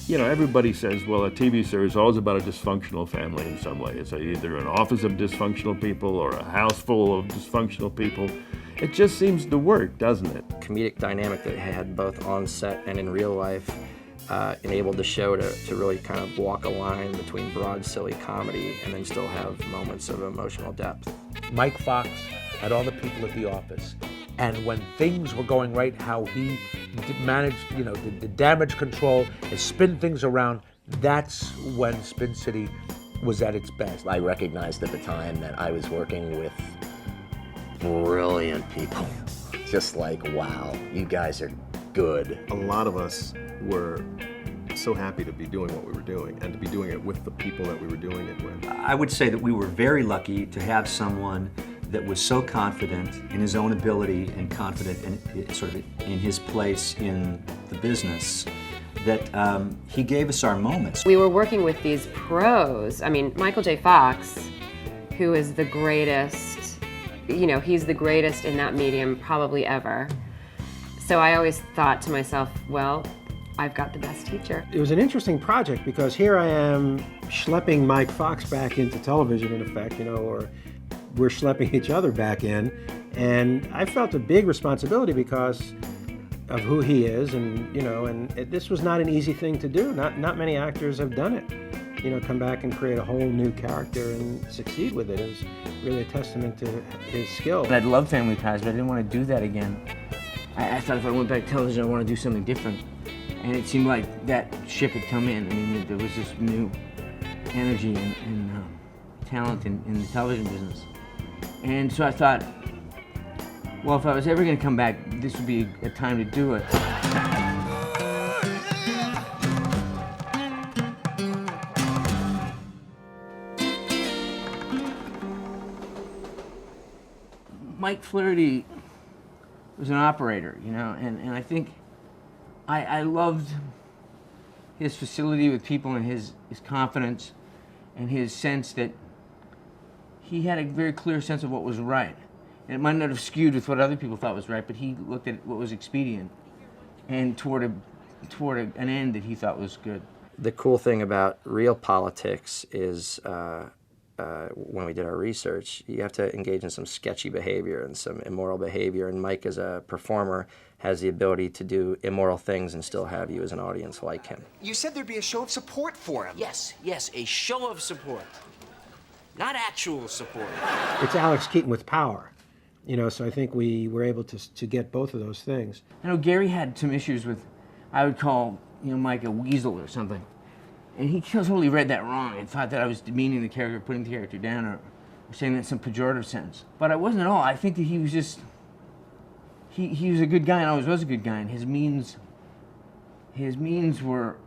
you know, everybody says, well, a TV series is always about a dysfunctional family in some way. It's either an office of dysfunctional people or a house full of dysfunctional people. It just seems to work, doesn't it? Comedic dynamic that it had both on set and in real life enabled the show to really kind of walk a line between broad, silly comedy and then still have moments of emotional depth. Mike Fox had all the people at the office, and when things were going right, how he managed, you know, the damage control and spin things around, that's when Spin City was at its best. I recognized at the time that I was working with brilliant people. Just like, wow, you guys are good. A lot of us were so happy to be doing what we were doing and to be doing it with the people that we were doing it with. I would say that we were very lucky to have someone that was so confident in his own ability and confident in sort of in his place in the business that he gave us our moments. We were working with these pros. I mean, Michael J. Fox, who is the greatest, you know, he's the greatest in that medium probably ever. So I always thought to myself, well, I've got the best teacher. It was an interesting project because here I am schlepping Mike Fox back into television in effect, you know, or we're schlepping each other back in. And I felt a big responsibility because of who he is, and you know, and this was not an easy thing to do. Not many actors have done it. You know, come back and create a whole new character and succeed with it. It was really a testament to his skill. I love Family Ties, but I didn't want to do that again. I thought if I went back to television, I want to do something different. And it seemed like that ship had come in. I mean, there was this new energy and talent in the television business. And so I thought, well, if I was ever going to come back, this would be a time to do it. Mike Flaherty was an operator, you know, and I think I loved his facility with people and his confidence and his sense that he had a very clear sense of what was right. And it might not have skewed with what other people thought was right, but he looked at what was expedient and toward an end that he thought was good. The cool thing about real politics is when we did our research, you have to engage in some sketchy behavior and some immoral behavior, and Mike as a performer has the ability to do immoral things and still have you as an audience like him. You said there'd be a show of support for him. Yes, a show of support, not actual support. It's Alex Keaton with power. You know, so I think we were able to get both of those things. I know Gary had some issues with, I would call, you know, Mike a weasel or something. And he totally read that wrong and thought that I was demeaning the character, putting the character down, or saying that in some pejorative sense. But I wasn't at all. I think that he was just, he was a good guy and always was a good guy. And his means were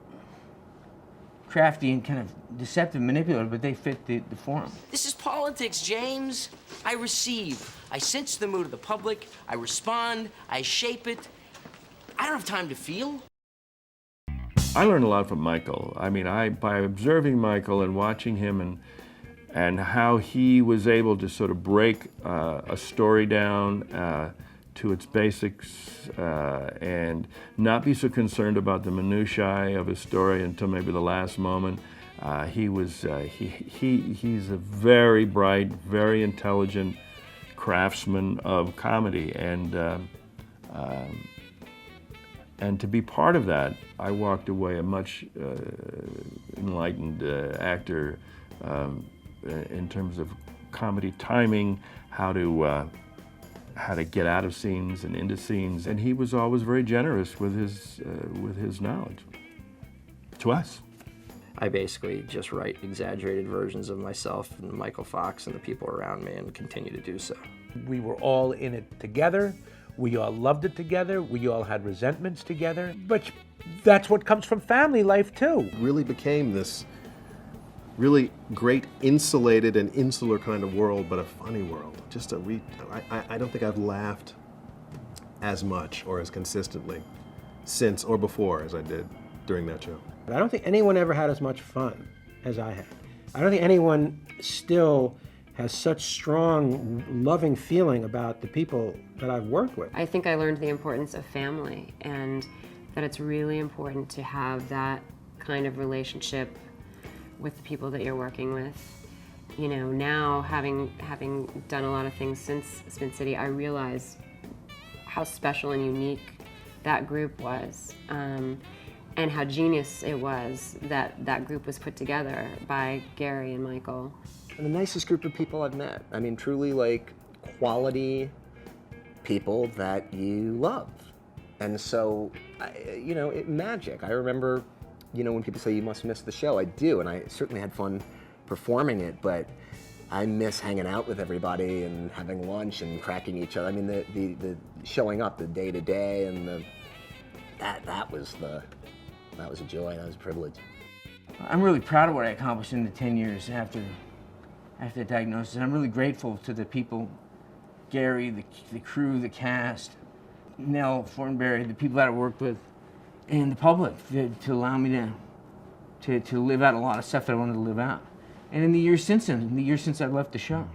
crafty and kind of deceptive, manipulative, but they fit the form. This is politics, James. I receive. I sense the mood of the public. I respond. I shape it. I don't have time to feel. I learned a lot from Michael. I mean, by observing Michael and watching him and how he was able to sort of break a story down to its basics and not be so concerned about the minutiae of his story until maybe the last moment. He's a very bright, very intelligent craftsman of comedy, and to be part of that, I walked away a much enlightened actor in terms of comedy timing, how to get out of scenes and into scenes, and he was always very generous with his knowledge to us. I basically just write exaggerated versions of myself and Michael Fox and the people around me and continue to do so. We were all in it together. We all loved it together. We all had resentments together. But that's what comes from family life, too. It really became this really great insulated and insular kind of world, but a funny world. I don't think I've laughed as much or as consistently since or before as I did during that show. I don't think anyone ever had as much fun as I had. I don't think anyone still has such strong, loving feeling about the people that I've worked with. I think I learned the importance of family and that it's really important to have that kind of relationship with the people that you're working with. You know, now having done a lot of things since Spin City, I realize how special and unique that group was, and how genius it was that that group was put together by Gary and Michael. And the nicest group of people I've met. I mean, truly like quality people that you love. And so, you know, magic. I remember, you know, when people say you must miss the show, I do, and I certainly had fun performing it, but I miss hanging out with everybody and having lunch and cracking each other. I mean, the showing up, the day to day, and that was a joy. That was a privilege. I'm really proud of what I accomplished in the 10 years after the diagnosis. And I'm really grateful to the people, Gary, the crew, the cast, Nell Fortenberry, the people that I worked with, and the public to allow me to live out a lot of stuff that I wanted to live out. And in the years since then, in the years since I left the show.